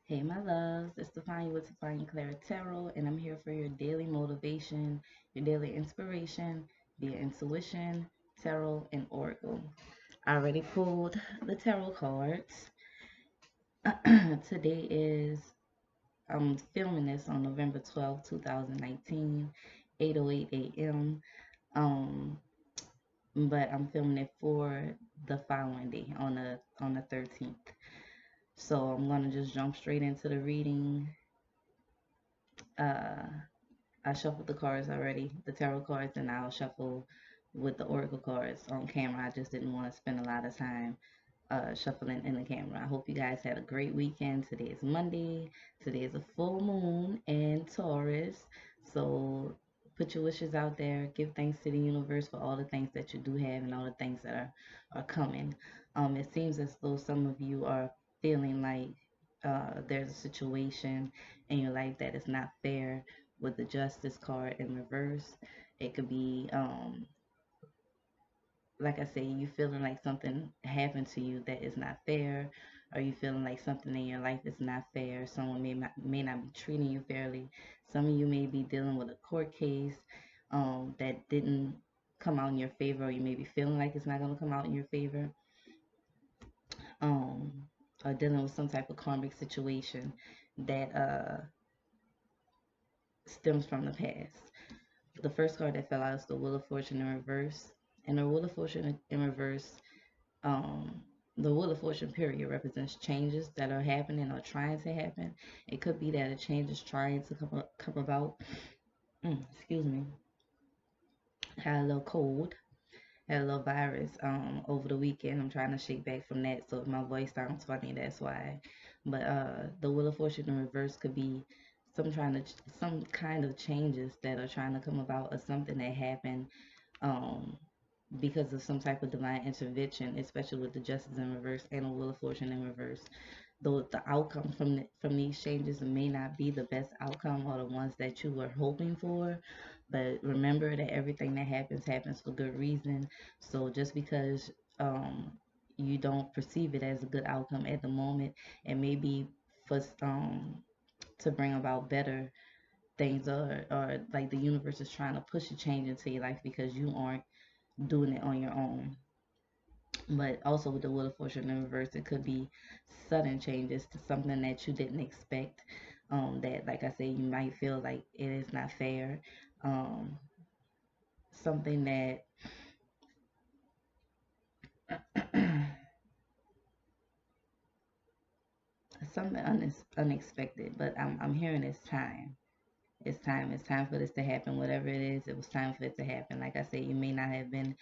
Hey, my loves, it's Stefania with tfawniaclairetarot, and I'm here for your daily motivation, your daily inspiration via intuition, tarot, and oracle. I already pulled the tarot cards. Today is, I'm filming this on November 12th, 2019, 8:08 a.m. Um, but I'm filming it for the following day on the 13th. So I'm gonna just jump straight into the reading. Uh, I shuffled the cards already, the tarot cards, and I'll shuffle with the oracle cards on camera. I just didn't want to spend a lot of time shuffling in the camera. I hope you guys had a great weekend. Today is Monday. Today is a full moon in Taurus. So put your wishes out there. Give thanks to the universe for all the things that you do have and all the things that are coming. It seems as though some of you are feeling like there's a situation in your life that is not fair with the justice card in reverse. It could be like I say, you feeling like something happened to you that is not fair, or you feeling like something in your life is not fair. Someone may not be treating you fairly. Some of you may be dealing with a court case that didn't come out in your favor, or you may be feeling like it's not going to come out in your favor. Um, or dealing with some type of karmic situation that stems from the past. The first card that fell out is the Wheel of Fortune in reverse. And the Wheel of Fortune in reverse, um, the Wheel of Fortune period represents changes that are happening or trying to happen. It could be that a change is trying to come about. Excuse me. Had a little cold, had a little virus over the weekend. I'm trying to shake back from that, so if my voice sounds funny, that's why. But the Wheel of Fortune in reverse could be some kind of changes that are trying to come about, or something that happened um, because of some type of divine intervention, especially with the Justice in reverse and the Wheel of Fortune in reverse. Though the outcome from these changes may not be the best outcome or the ones that you were hoping for, but remember that everything that happens for good reason. So just because you don't perceive it as a good outcome at the moment, it may be for to bring about better things, or like the universe is trying to push a change into your life because you aren't doing it on your own. But also with the Wheel of Fortune in reverse, it could be sudden changes to something that you didn't expect. That, like I said, you might feel like it is not fair. Um, something that something unexpected. But I'm hearing it's time. It's time. It's time for this to happen. Whatever it is, it was time for it to happen. Like I said, you may not have been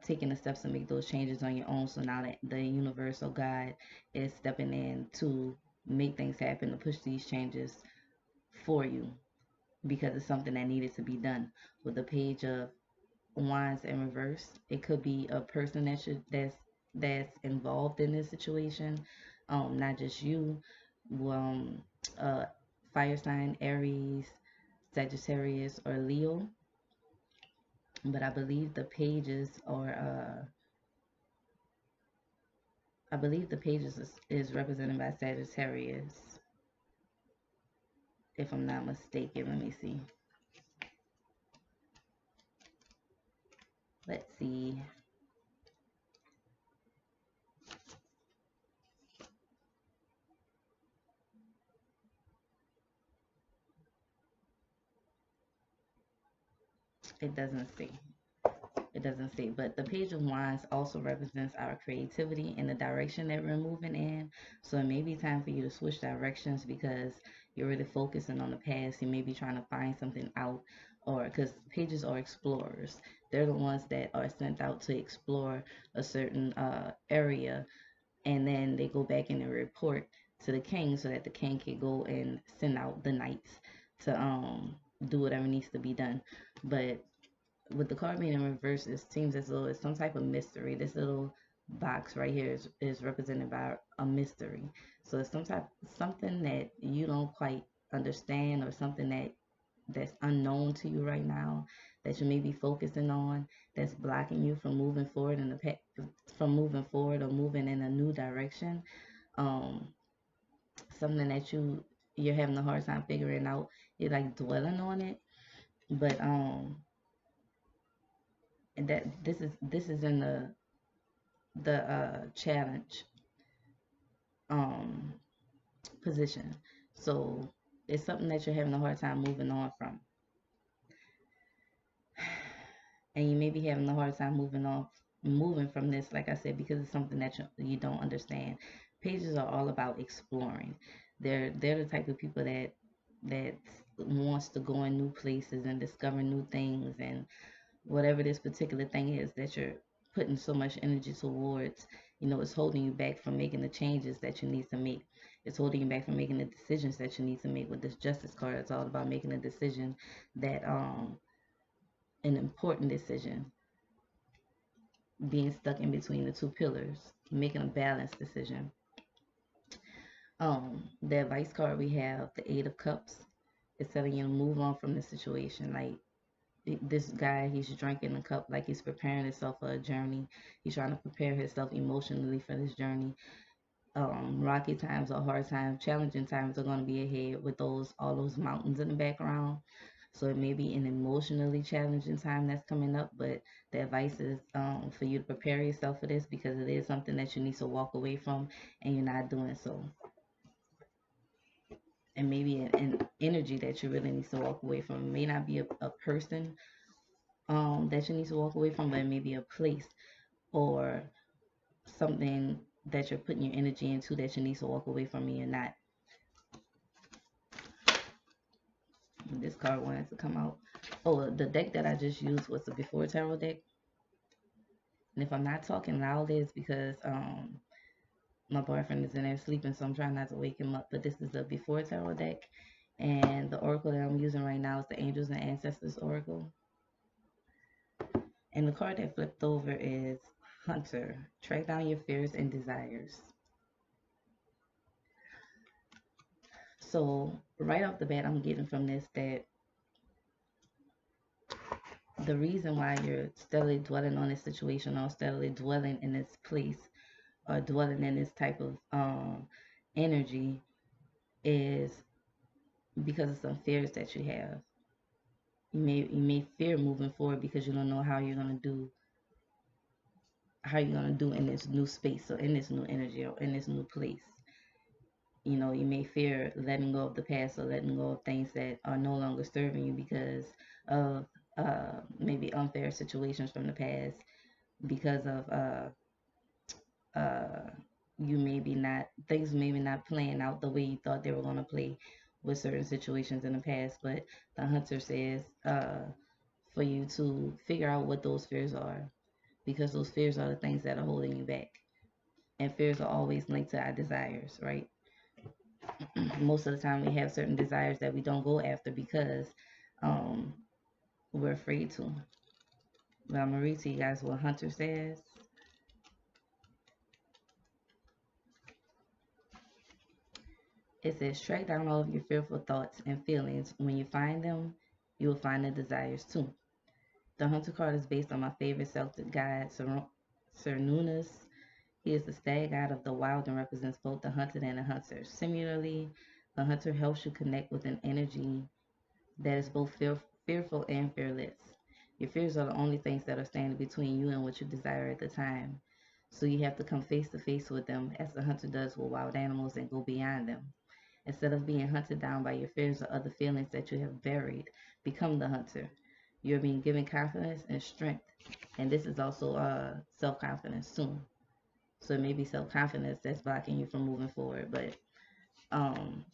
taking the steps to make those changes on your own. So now that the universe or God is stepping in to make things happen, to push these changes for you, because it's something that needed to be done. With the Page of Wands in reverse, it could be a person that's involved in this situation, not just you. Um, uh, Fire sign, Aries, Sagittarius, or Leo. But I believe the pages are I believe the pages is represented by Sagittarius, if I'm not mistaken. Let me see. Let's see. It doesn't say. It doesn't say. But the Page of Wands also represents our creativity and the direction that we're moving in. So it may be time for you to switch directions because you're really focusing on the past. You may be trying to find something out, or because pages are explorers. They're the ones that are sent out to explore a certain area, and then they go back and they report to the king so that the king can go and send out the knights to do whatever needs to be done. But with the card being in reverse, it seems as though it's some type of mystery. This little box right here is represented by a mystery. So it's something that you don't quite understand, or something that's unknown to you right now, that you may be focusing on, that's blocking you from moving forward from moving forward or moving in a new direction. Um, something that you're having a hard time figuring out. You're like dwelling on it, but that this is in the challenge um position. So it's something that you're having a hard time moving on from, and you may be having a hard time moving from this, like I said, because it's something that you don't understand. Pages are all about exploring. They're the type of people that wants to go in new places and discover new things, and whatever this particular thing is that you're putting so much energy towards, it's holding you back from making the changes that you need to make. It's holding you back from making the decisions that you need to make. With this Justice card, it's all about making a decision that an important decision, being stuck in between the two pillars, making a balanced decision. The advice card we have, the Eight of Cups, is telling you to move on from the situation. Like this guy, he's drinking a cup like he's preparing himself for a journey. He's trying to prepare himself emotionally for this journey. Rocky times or hard times, challenging times are going to be ahead with all those mountains in the background. So it may be an emotionally challenging time that's coming up, but the advice is for you to prepare yourself for this, because it is something that you need to walk away from, and you're not doing so. And maybe an energy that you really need to walk away from. It may not be a person that you need to walk away from, but it may be a place or something that you're putting your energy into that you need to walk away from, and you're not. This card wanted to come out. Oh, the deck that I just used was the Before Tarot deck. And if I'm not talking loudly, it's because my boyfriend is in there sleeping, so I'm trying not to wake him up. But this is the Before Tarot deck. And the oracle that I'm using right now is the Angels and Ancestors Oracle. And the card that flipped over is Hunter. Track down your fears and desires. So right off the bat, I'm getting from this that the reason why you're steadily dwelling on this situation, or steadily dwelling in this place, or dwelling in this type of energy, is because of some fears that you have. You may fear moving forward because you don't know how you're gonna do in this new space, or in this new energy, or in this new place. You may fear letting go of the past, or letting go of things that are no longer serving you because of maybe unfair situations from the past, because of uh, you maybe not things maybe not playing out the way you thought they were going to play with certain situations in the past. But the Hunter says for you to figure out what those fears are, because those fears are the things that are holding you back, and fears are always linked to our desires, right? Most of the time we have certain desires that we don't go after because um, we're afraid to. But I'm going to read to you guys what Hunter says. It says, track down all of your fearful thoughts and feelings. When you find them, you will find the desires too. The Hunter card is based on my favorite Celtic god, Cernunnos. He is the stag god of the wild and represents both the hunted and the hunter. Similarly, the hunter helps you connect with an energy that is both fearful and fearless. Your fears are the only things that are standing between you and what you desire at the time. So you have to come face to face with them, as the hunter does with wild animals, and go beyond them. Instead of being hunted down by your fears or other feelings that you have buried, become the hunter. You're being given confidence and strength. And this is also self-confidence too. So it may be self-confidence that's blocking you from moving forward, but um,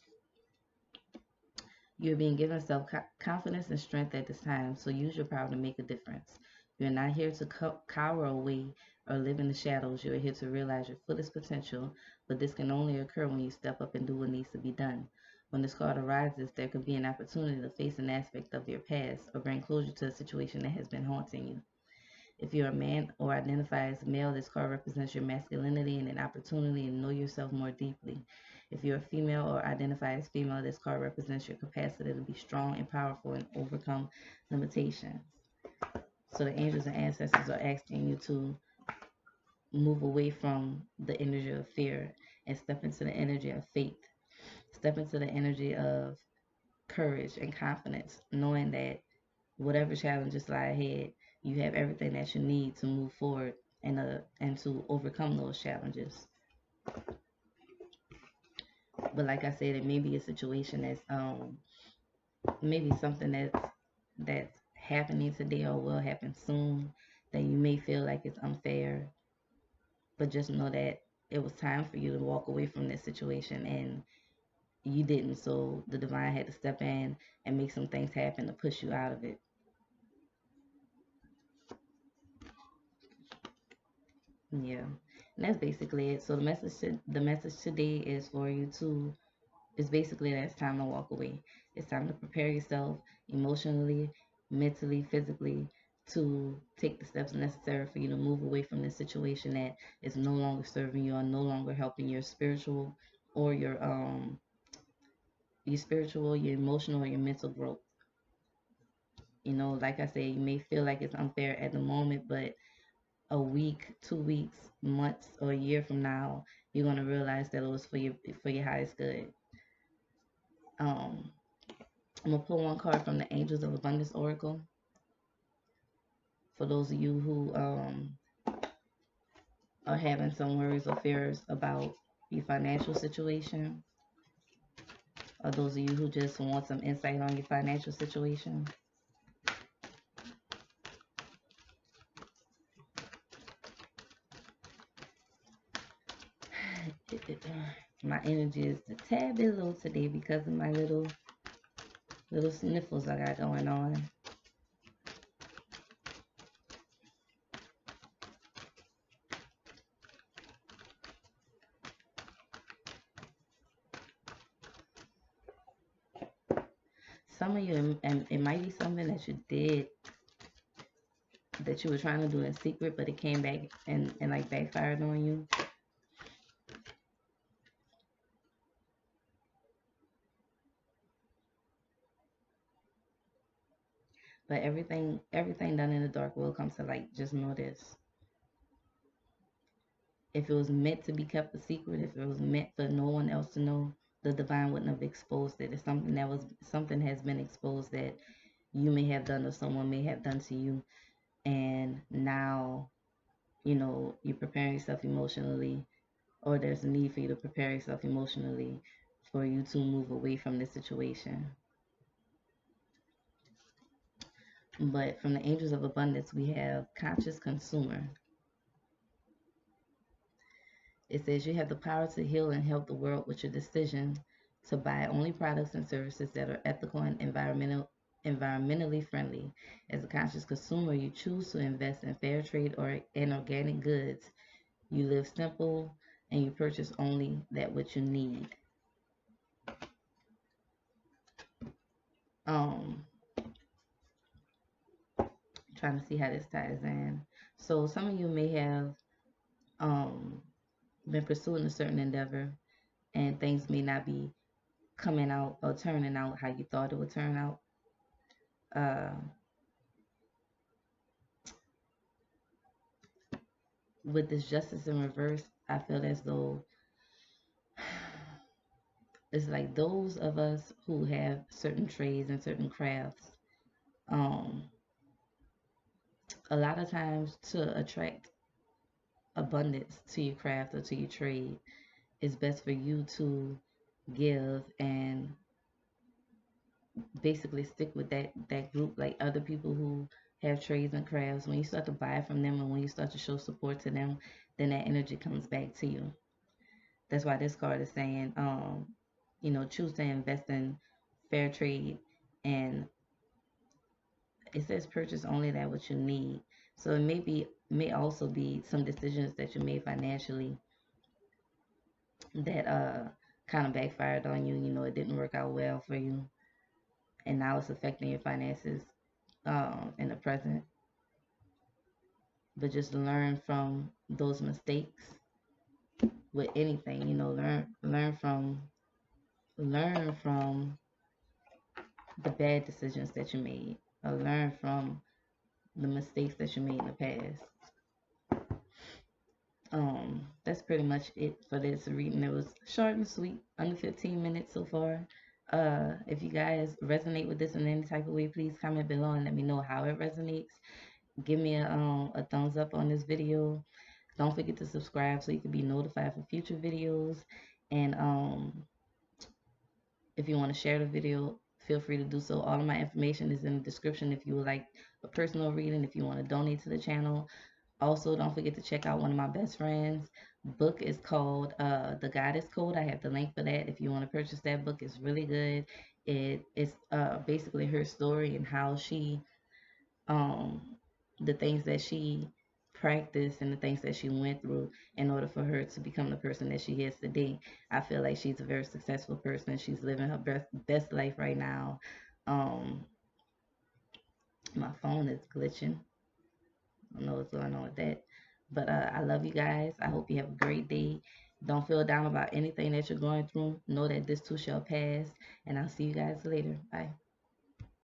you're being given self-confidence and strength at this time, so use your power to make a difference. You're not here to cower away or live in the shadows. You're here to realize your fullest potential, but this can only occur when you step up and do what needs to be done. When this card arises, there could be an opportunity to face an aspect of your past or bring closure to a situation that has been haunting you. If you're a man or identify as male, this card represents your masculinity and an opportunity to know yourself more deeply. If you're a female or identify as female, this card represents your capacity to be strong and powerful and overcome limitations. So the angels and ancestors are asking you to move away from the energy of fear and step into the energy of faith. Step into the energy of courage and confidence, knowing that whatever challenges lie ahead, you have everything that you need to move forward and to overcome those challenges. But like I said, it may be a situation that's maybe something that's happening today or will happen soon that you may feel like it's unfair, but just know that it was time for you to walk away from this situation and you didn't. So the divine had to step in and make some things happen to push you out of it. Yeah. And that's basically it. So the message today is for you to it's basically that it's time to walk away. It's time to prepare yourself emotionally, mentally, physically to take the steps necessary for you to move away from this situation that is no longer serving you or no longer helping your spiritual or your spiritual, your emotional, or your mental growth. You know, like I said, you may feel like it's unfair at the moment, but a week, 2 weeks, months, or a year from now, you're gonna realize that it was for your highest good. Um, I'm gonna pull one card from the Angels of Abundance Oracle for those of you who are having some worries or fears about your financial situation, or those of you who just want some insight on your financial situation. My energy is a tad bit low today because of my little sniffles I got going on. Some of you, and it might be something that you did that you were trying to do in secret, but it came back and like backfired on you. But everything done in the dark will come to light. Just know this. If it was meant to be kept a secret, if it was meant for no one else to know, the divine wouldn't have exposed it. It's something has been exposed that you may have done or someone may have done to you. And now, you're preparing yourself emotionally, or there's a need for you to prepare yourself emotionally for you to move away from this situation. But from the Angels of Abundance, we have conscious consumer. It says you have the power to heal and help the world with your decision to buy only products and services that are ethical and environmentally friendly. As a conscious consumer, you choose to invest in fair trade or in organic goods. You live simple and you purchase only that which you need. Um, Trying to see how this ties in. So some of you may have um been pursuing a certain endeavor and things may not be coming out or turning out how you thought it would turn out. Uh, with this justice in reverse, I feel as though it's like those of us who have certain trades and certain crafts, um, a lot of times to attract abundance to your craft or to your trade, it's best for you to give and basically stick with that group, like other people who have trades and crafts. When you start to buy from them and when you start to show support to them, then that energy comes back to you. That's why this card is saying, choose to invest in fair trade, and it says purchase only that what you need. So it may also be some decisions that you made financially that kind of backfired on you. It didn't work out well for you, and now it's affecting your finances in the present. But just learn from those mistakes with anything. Learn from the bad decisions that you made, or learn from the mistakes that you made in the past. That's pretty much it for this reading. It was short and sweet, under 15 minutes so far. If you guys resonate with this in any type of way, please comment below and let me know how it resonates. Give me a thumbs up on this video. Don't forget to subscribe so you can be notified for future videos. And if you want to share the video, feel free to do so. All of my information is in the description if you would like a personal reading, if you want to donate to the channel. Also, don't forget to check out one of my best friends' book. Is called The Goddess Code. I have the link for that if you want to purchase that book. It's really good. It's basically her story and how she um the things that she practiced and the things that she went through in order for her to become the person that she is today. I feel like she's a very successful person. She's living her best life right now. Um, my phone is glitching. I don't know what's going on with that. But I love you guys. I hope you have a great day. Don't feel down about anything that you're going through. Know that this too shall pass. And I'll see you guys later. Bye.